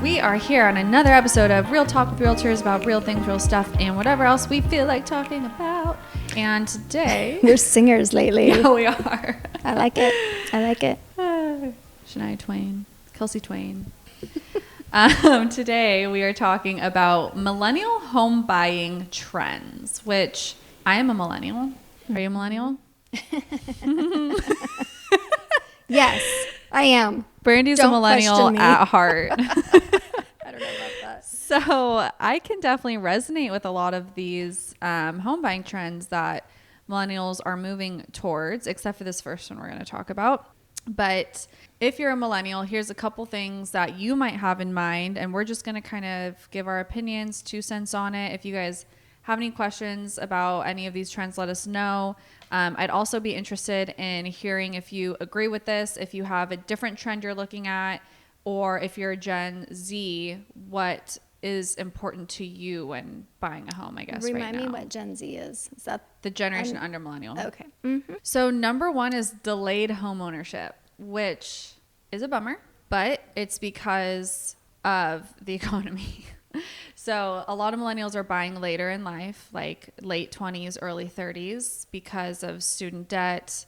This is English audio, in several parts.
We are here on another episode of Real Talk with Realtors about real things, real stuff, and whatever else we feel like talking about. And today... We're singers lately. Yeah, we are. I like it. I like it. Shania Twain. Kelsey Twain. Today we are talking about millennial home buying trends, which I am a millennial. Are you a millennial? Yes, I am. Brandy's a millennial at heart. I don't know about that. So I can definitely resonate with a lot of these home buying trends that millennials are moving towards, except for this first one we're going to talk about. But if you're a millennial, here's a couple things that you might have in mind, and we're just going to kind of give our opinions, 2 cents on it. If you guys have any questions about any of these trends, let us know. I'd also be interested in hearing if you agree with this, if you have a different trend you're looking at, or if you're Gen Z, what is important to you when buying a home, I guess. Remind me what Gen Z is. Is that the generation under millennial? Okay. Mm-hmm. So number one is delayed home ownership, which is a bummer, but it's because of the economy. So a lot of millennials are buying later in life, like late 20s, early 30s, because of student debt,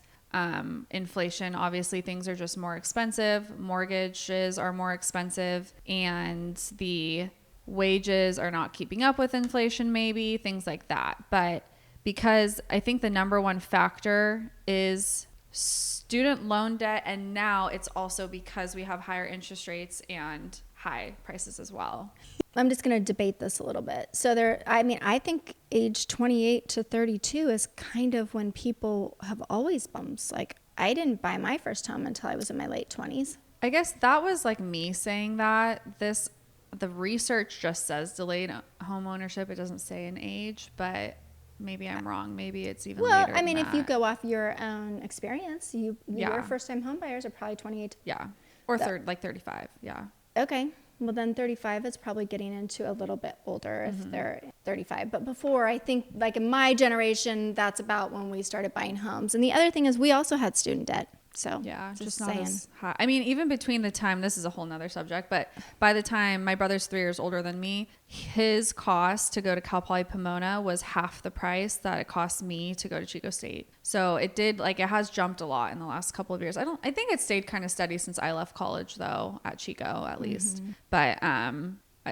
inflation. Obviously, things are just more expensive. Mortgages are more expensive, and the wages are not keeping up with inflation, maybe, things like that. But because I think the number one factor is student loan debt, and now it's also because we have higher interest rates and high prices as well. I'm just going to debate this a little bit. So I think age 28 to 32 is kind of when people have always bumps. Like, I didn't buy my first home until I was in my late 20s. I guess that was like me saying that. The research just says delayed home ownership. It doesn't say an age, but maybe I'm wrong. Maybe it's even later. Well, I mean, if you go off your own experience, your first-time home buyers are probably 28. Yeah, or 35. Yeah. Okay. Well, then 35 is probably getting into a little bit older if they're 35. But before, I think, like in my generation, that's about when we started buying homes. And the other thing is we also had student debt. So yeah, just not saying. As high. I mean, even between the time, this is a whole nother subject, but by the time my brother's 3 years older than me, his cost to go to Cal Poly Pomona was half the price that it cost me to go to Chico State. So it has jumped a lot in the last couple of years. I think it stayed kind of steady since I left college though, at Chico at least. But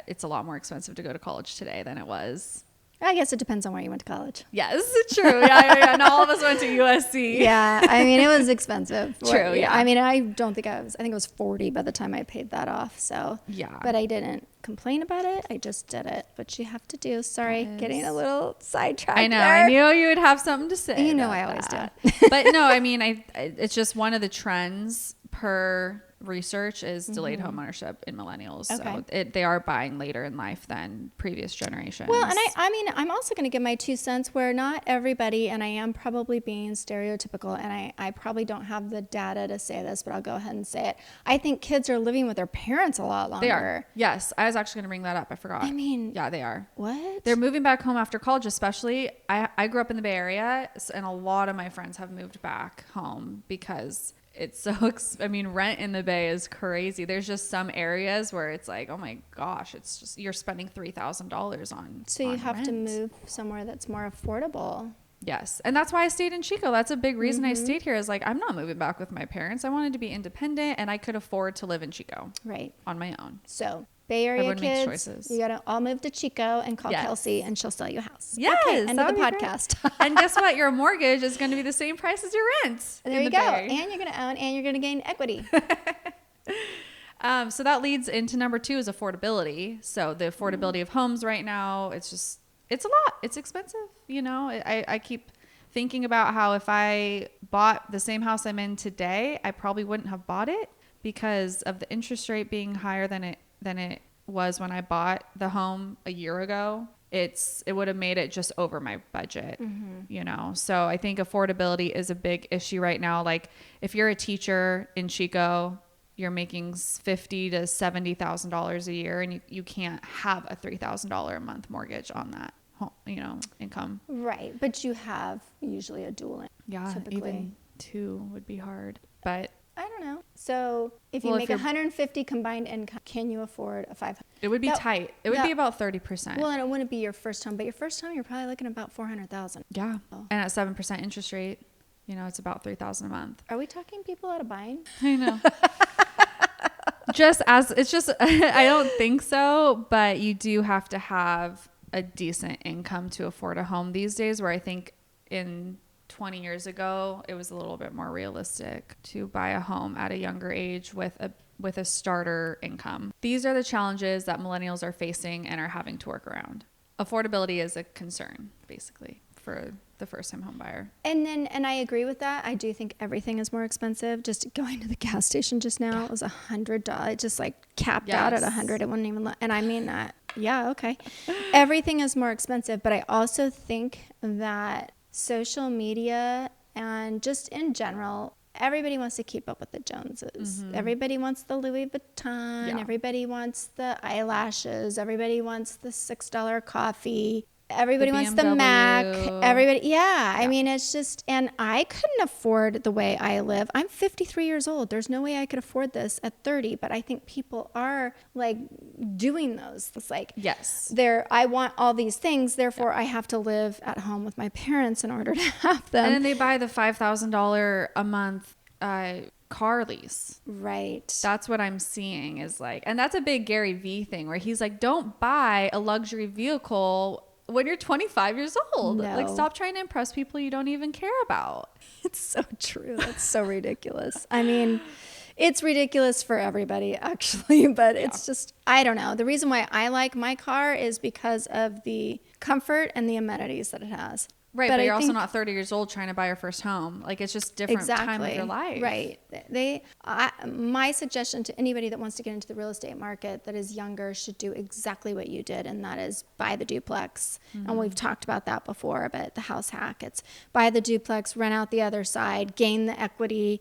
it's a lot more expensive to go to college today than it was. I guess it depends on where you went to college. Yes, true. Yeah. Not all of us went to USC. Yeah, I mean, it was expensive. True, yeah. I mean, I think it was 40 by the time I paid that off. So, yeah. But I didn't complain about it. I just did it. What you have to do. Sorry, getting a little sidetracked. I know. There. I knew you would have something to say. You know I always do. But no, I mean, it's just one of the trends per research is delayed home ownership in millennials. Okay. So they are buying later in life than previous generations. Well, and I mean, I'm also going to give my 2 cents where not everybody, and I am probably being stereotypical, and I probably don't have the data to say this, but I'll go ahead and say it. I think kids are living with their parents a lot longer. They are. Yes. I was actually going to bring that up. I forgot. I mean. Yeah, they are. What? They're moving back home after college, especially. I grew up in the Bay Area, and a lot of my friends have moved back home because it's so, rent in the Bay is crazy. There's just some areas where it's like, oh my gosh, it's just, you're spending $3,000 on. So you have rent. to move somewhere that's more affordable. Yes. And that's why I stayed in Chico. That's a big reason I stayed here is like, I'm not moving back with my parents. I wanted to be independent and I could afford to live in Chico. Right. On my own. So Bay Area Everyone makes kids, choices. you got to all move to Chico and call Kelsey and she'll sell you a house. Yes. Okay, end of the podcast. And guess what? Your mortgage is going to be the same price as your rent. There you go. And you're going to own and you're going to gain equity. So that leads into number 2 is affordability. So the affordability of homes right now, it's a lot. It's expensive. I keep thinking about how if I bought the same house I'm in today, I probably wouldn't have bought it because of the interest rate being higher than it was when I bought the home a year ago. It would have made it just over my budget, So I think affordability is a big issue right now. Like if you're a teacher in Chico, you're making $50,000 to $70,000 a year, and you can't have a $3,000 a month mortgage on that, income. Right, but you have usually a dual income. Yeah, typically. even 2 would be hard, but I don't know. So if you Well, make 150 combined income, can you afford a 500? It would be tight. It would be about 30%. Well, and it wouldn't be your first home, but your first home, you're probably looking at about 400,000. Yeah. And at 7% interest rate, you know, it's about $3,000 a month. Are we talking people out of buying? I know. I don't think so, but you do have to have a decent income to afford a home these days, where I think in 20 years ago, it was a little bit more realistic to buy a home at a younger age with a starter income. These are the challenges that millennials are facing and are having to work around. Affordability is a concern, basically, for the first-time home buyer. And I agree with that. I do think everything is more expensive. Just going to the gas station just now, it was $100. It just like capped out at 100. It wouldn't even. And I mean that. Yeah, okay. Everything is more expensive, but I also think that social media and just in general, everybody wants to keep up with the Joneses. Mm-hmm. Everybody wants the Louis Vuitton. Yeah. Everybody wants the eyelashes. Everybody wants the $6 coffee. Everybody wants the Mac. Everybody. Yeah. I mean, it's just, and I couldn't afford the way I live. I'm 53 years old. There's no way I could afford this at 30, but I think people are like doing those. It's like, yes, I want all these things. Therefore I have to live at home with my parents in order to have them. And then they buy the $5,000 a month, car lease. Right. That's what I'm seeing is like, and that's a big Gary Vee thing where he's like, don't buy a luxury vehicle when you're 25 years old. No. Like, stop trying to impress people you don't even care about. It's so true. That's so ridiculous. I mean, it's ridiculous for everybody actually, but it's just, I don't know. The reason why I like my car is because of the comfort and the amenities that it has. Right, but you're also not 30 years old trying to buy your first home. Like, it's just different time of your life. Right. My suggestion to anybody that wants to get into the real estate market that is younger should do exactly what you did, and that is buy the duplex. Mm-hmm. And we've talked about that before, but the house hack. It's buy the duplex, rent out the other side, gain the equity.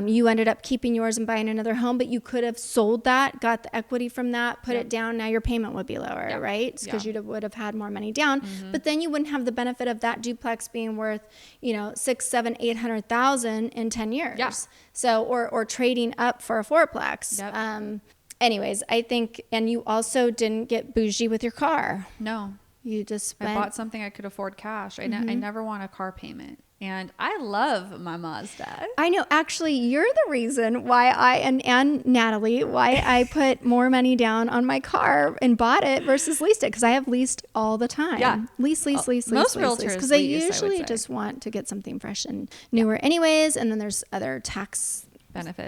You ended up keeping yours and buying another home, but you could have sold that, got the equity from that, put it down. Now your payment would be lower, right? Because you would have had more money down. Mm-hmm. But then you wouldn't have the benefit of that duplex being worth, $600,000, $700,000, $800,000 in 10 years. Yeah. So, or trading up for a fourplex. Yep. Anyways, I think, and you also didn't get bougie with your car. No. You just I bought something I could afford cash. I never want a car payment. And I love my Mazda. I know. Actually, you're the reason why and Natalie, why I put more money down on my car and bought it versus leased it. Because I have leased all the time. Yeah. Lease. Most realtors because they usually just want to get something fresh and newer anyways. And then there's other tax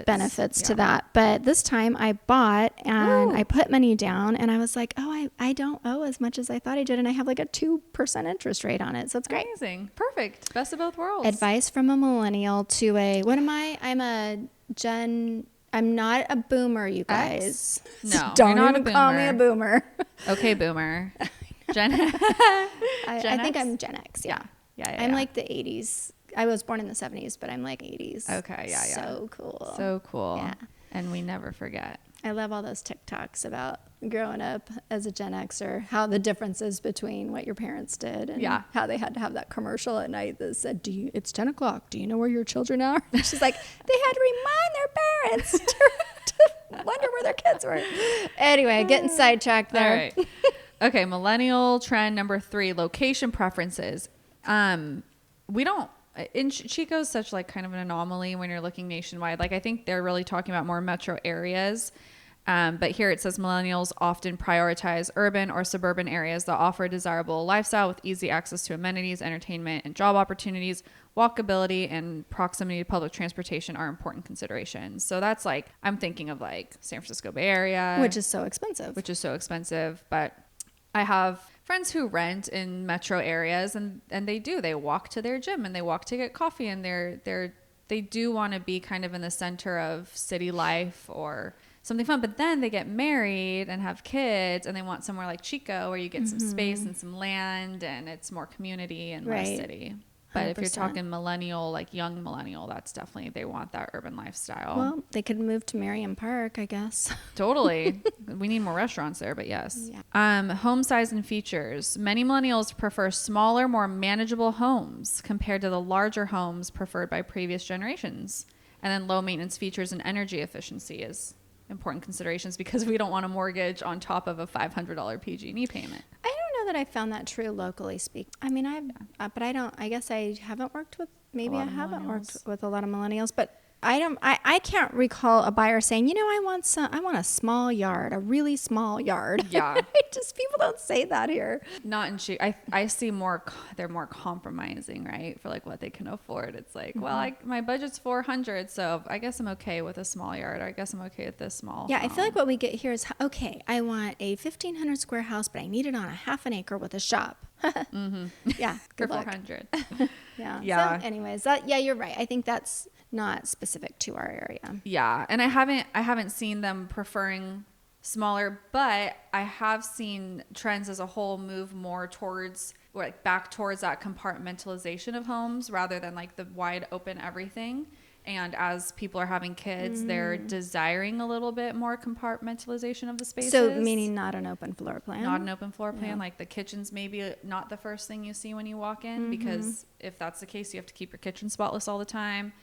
benefits to that. But this time I bought and I put money down and I was like, I don't owe as much as I thought I did. And I have like a 2% interest rate on it. So it's great. Amazing. Perfect. Best of both worlds. Advice from a millennial to what am I? I'm not a boomer, you guys. No, don't you're not even call me a boomer. Okay, boomer. I think I'm Gen X. Yeah. I'm like the 80s. I was born in the 70s, but I'm like 80s. Okay, yeah. So cool. So cool. Yeah. And we never forget. I love all those TikToks about growing up as a Gen Xer, how the differences between what your parents did and how they had to have that commercial at night that said, it's 10 o'clock. Do you know where your children are? She's like, they had to remind their parents to wonder where their kids were. Anyway, getting sidetracked there. All right. Okay, millennial trend number 3, location preferences. Chico's such like kind of an anomaly when you're looking nationwide. Like, I think they're really talking about more metro areas. But here it says millennials often prioritize urban or suburban areas that offer a desirable lifestyle with easy access to amenities, entertainment, and job opportunities. Walkability and proximity to public transportation are important considerations. So that's like, I'm thinking of like San Francisco Bay Area. Which is so expensive. But I have friends who rent in metro areas and they walk to their gym and they walk to get coffee and they do want to be kind of in the center of city life or something fun, but then they get married and have kids and they want somewhere like Chico where you get some space and some land and it's more community and less city. But 100%. If you're talking millennial, like young millennial, that's definitely, they want that urban lifestyle. Well, they could move to Merriam Park, I guess. Totally. We need more restaurants there, but yes. Yeah. Home size and features. Many millennials prefer smaller, more manageable homes compared to the larger homes preferred by previous generations. And then low maintenance features and energy efficiency is important considerations because we don't want a mortgage on top of a $500 PG&E payment. I don't know that I found that true locally speaking. I mean, but I guess I haven't worked with, maybe I haven't worked with a lot of millennials, but I can't recall a buyer saying, you know, I want a small yard, a really small yard. Yeah. Just people don't say that here. Not in cheap. I see more, they're more compromising, right? For like what they can afford. It's like, well, my budget's 400, so I guess I'm okay with a small yard. Or I guess I'm okay with this small Yeah, home. I feel like what we get here is, okay, I want a 1,500 square house, but I need it on a half an acre with a shop. Yeah, for good luck. 400. Yeah. So anyways, you're right. I think that's not specific to our area. Yeah, and I haven't seen them preferring smaller, but I have seen trends as a whole move more towards, or like back towards that compartmentalization of homes rather than like the wide open everything. And as people are having kids, they're desiring a little bit more compartmentalization of the spaces. So meaning not an open floor plan? Not an open floor plan. Like the kitchen's maybe not the first thing you see when you walk in, because if that's the case, you have to keep your kitchen spotless all the time.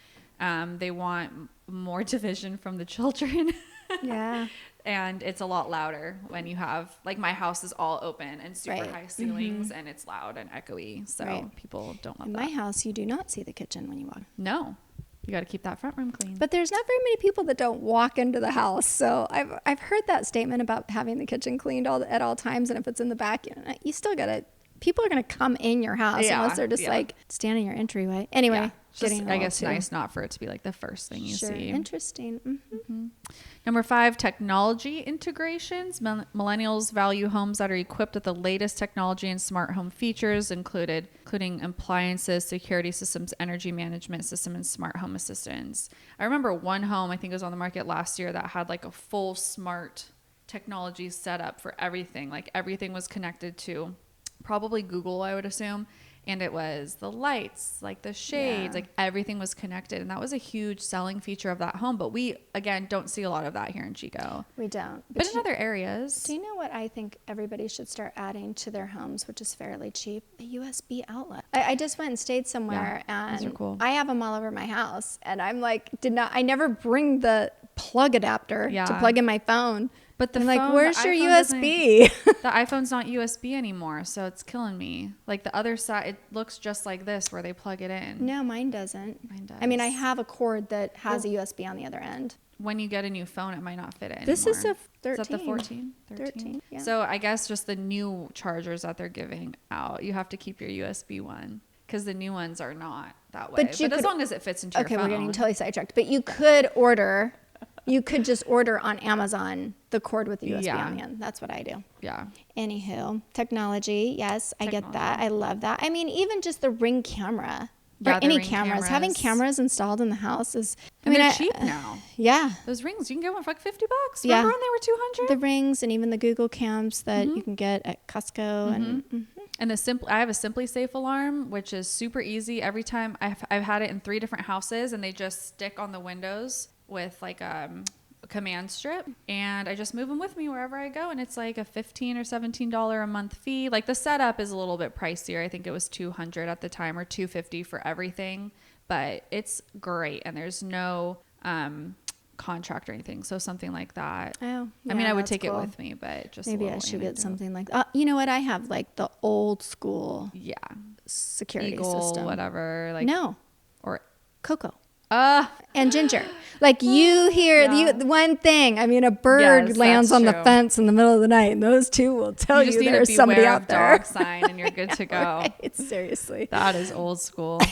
They want more division from the children. Yeah. And it's a lot louder when you have, like, my house is all open and super high ceilings and it's loud and echoey. So people don't love In that. my house, you do not see the kitchen when you walk. No. You got to keep that front room clean. But there's not very many people that don't walk into the house. So I've heard that statement about having the kitchen cleaned at all times. And if it's in the back, you still got to, people are going to come in your house unless they're just like standing in your entryway. Anyway, I guess nice not for it to be like the first thing you see. Interesting. Number 5, technology integrations. Millennials value homes that are equipped with the latest technology and smart home features, including appliances, security systems, energy management system, and smart home assistants. I remember one home, I think it was on the market last year, that had like a full smart technology setup for everything. Like everything was connected to probably Google, I would assume. And it was the lights, like the shades, like everything was connected. And that was a huge selling feature of that home. But we, again, don't see a lot of that here in Chico. We don't. But in other areas. Do you know what I think everybody should start adding to their homes, which is fairly cheap? A USB outlet. I just went and stayed somewhere, and those are cool. I have them all over my house. And I'm like, I never bring the plug adapter to plug in my phone. But I'm like, where's your USB? The iPhone's not USB anymore, so it's killing me. Like the other side, it looks just like this where they plug it in. No, mine doesn't. Mine does. I mean, I have a cord that has a USB on the other end. When you get a new phone, it might not fit it This anymore. is a 13. Is that the 14? 13, yeah. So I guess just the new chargers that they're giving out, you have to keep your USB one because the new ones are not that way. But as long as it fits into your phone. Okay, we're getting totally sidetracked. But you could order... You could just order on Amazon the cord with the USB on the end. That's what I do. Yeah. Anywho, technology. Yes, I get that. I love that. I mean, even just the Ring camera. Or any cameras. Having cameras installed in the house is... they're cheap now. Yeah. Those Rings, you can get one for like $50. Yeah. Remember when they were 200? The Rings and even the Google cams that you can get at Costco. And I have a Simply Safe alarm, which is super easy. Every time I've had it in 3 different houses, and they just stick on the windows with like a command strip, and I just move them with me wherever I go, and it's like a $15 or $17 a month fee. Like the setup is a little bit pricier. I think it was $200 at the time or $250 for everything, but it's great, and there's no contract or anything, so something like that. Oh, yeah, I mean, I would take cool. it with me, but just maybe I should get something like you know what, I have like the old school security system, whatever, like no, or Coco. And Ginger. Like you hear the one thing. I mean, a bird lands on the fence in the middle of the night, and those two will tell you there's somebody out there. Dog sign, and you're good to go. Right? Seriously. That is old school.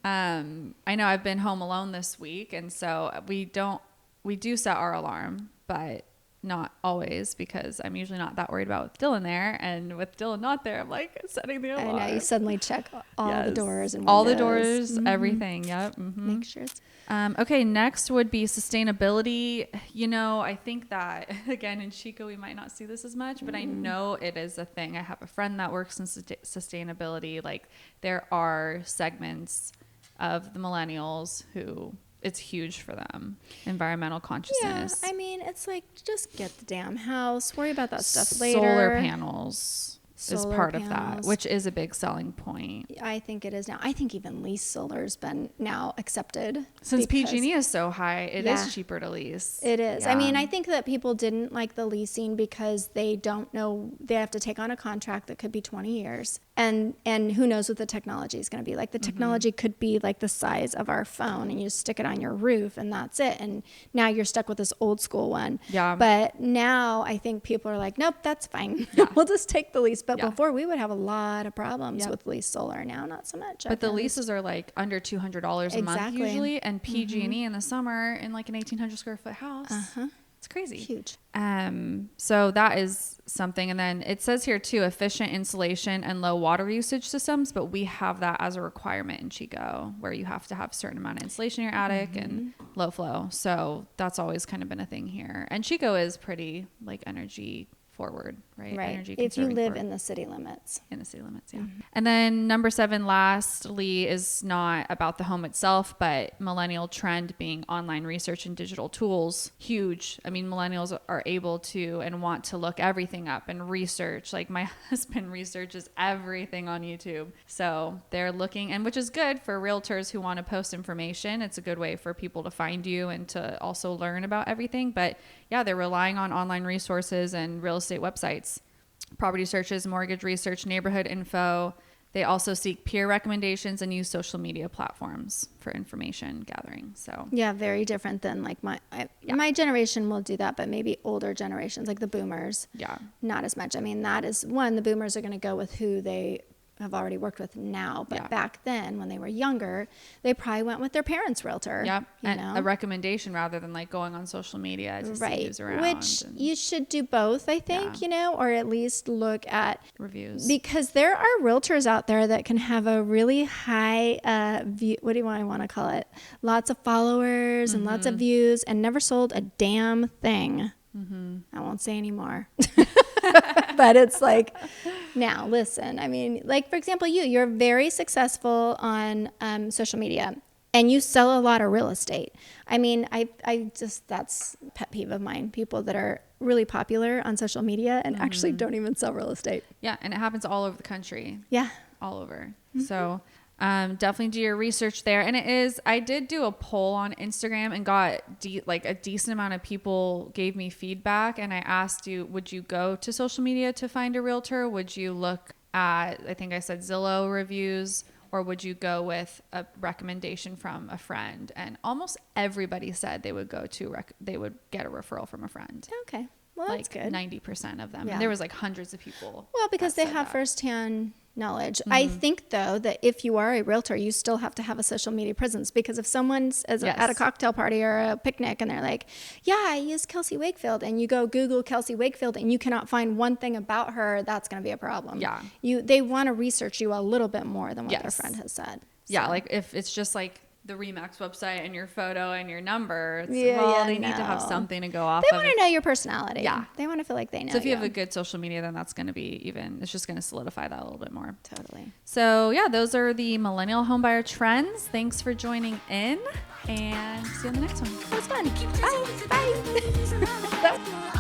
I know I've been home alone this week, and so we do set our alarm, but not always, because I'm usually not that worried about with Dylan there, and with Dylan not there, I'm like setting the alarm. I know, you suddenly check all the doors and windows. All the doors, everything. Yep. Make sure it's... Okay, next would be sustainability. You know, I think that, again, in Chico, we might not see this as much, but I know it is a thing. I have a friend that works in sustainability. Like, there are segments of the millennials who... it's huge for them. Environmental consciousness. Yeah, I mean, it's like, just get the damn house. Worry about that stuff later. Solar panels. is Solar part of panels. that, which is a big selling point. I think it is now. I think even lease solar's been now accepted. Since because PG&E is so high, it Yeah. is cheaper to lease. It is. I Yeah. mean, I think that people didn't like the leasing because they don't know, they have to take on a contract that could be 20 years. And who knows what the technology is going to be. Like the technology could be like the size of our phone and you just stick it on your roof and that's it. And now you're stuck with this old school one. Yeah. But now I think people are like, nope, that's fine. Yeah. We'll just take the lease. But Yeah. before we would have a lot of problems Yep. with lease solar. Now, not so much. But the leases are like under $200 a month Exactly. usually, and PG&E in the summer in like an 1,800 square foot house. It's crazy. Huge. So that is something. And then it says here too, efficient insulation and low water usage systems, but we have that as a requirement in Chico, where you have to have a certain amount of insulation in your attic and low flow. So that's always kind of been a thing here. And Chico is pretty like energy forward, right? Right. Energy If you conserving live forward. in the city limits. In the city limits, yeah. And then number 7, lastly, is not about the home itself, but millennial trend being online research and digital tools. Huge. I mean, millennials are able to and want to look everything up and research. Like my husband researches everything on YouTube. So they're looking, and which is good for realtors who want to post information. It's a good way for people to find you and to also learn about everything. But yeah, they're relying on online resources and real estate websites, property searches, mortgage research, neighborhood info. They also seek peer recommendations and use social media platforms for information gathering. So Yeah, very different than like my generation will do that, but maybe older generations like the boomers, yeah, not as much. I mean, that is one, the boomers are going to go with who they have already worked with now. But Yeah. back then when they were younger, they probably went with their parents' realtor. yep, You and know? a recommendation rather than like going on social media to see Right. who's around. Which and you should do both, I think, Yeah. or at least look at reviews. because there are realtors out there that can have a really high view. What do I want to call it? Lots of followers and lots of views and never sold a damn thing. I won't say anymore. But it's like, now listen, I mean, like for example, you're very successful on social media and you sell a lot of real estate. I mean, I just, that's a pet peeve of mine. People that are really popular on social media and actually don't even sell real estate. Yeah, and it happens all over the country. Yeah. All over. So definitely do your research there. And I did do a poll on Instagram and got like a decent amount of people gave me feedback. And I asked you, would you go to social media to find a realtor? Would you look at, I think I said Zillow reviews, or would you go with a recommendation from a friend? And almost everybody said they would go to, they would get a referral from a friend. Okay. Well, that's like good. 90% of them. Yeah. And there was like hundreds of people. Well, because they said have that. firsthand knowledge. I think, though, that if you are a realtor, you still have to have a social media presence because if someone's at a cocktail party or a picnic and they're like, yeah, I use Kelsey Wakefield, and you go Google Kelsey Wakefield and you cannot find one thing about her, that's going to be a problem. Yeah. They want to research you a little bit more than what their Yes. friend has said. Yeah, So- like if it's just like the Remax website and your photo and your number, it's, Yeah, they need to have no. something to go off They of. want to know your personality. Yeah. They want to feel like they know So if you you. have a good social media, then that's going to be it's just going to solidify that a little bit more. Totally. So yeah, those are the millennial homebuyer trends. Thanks for joining in, and see you on the next one. That was fun. Bye. Bye.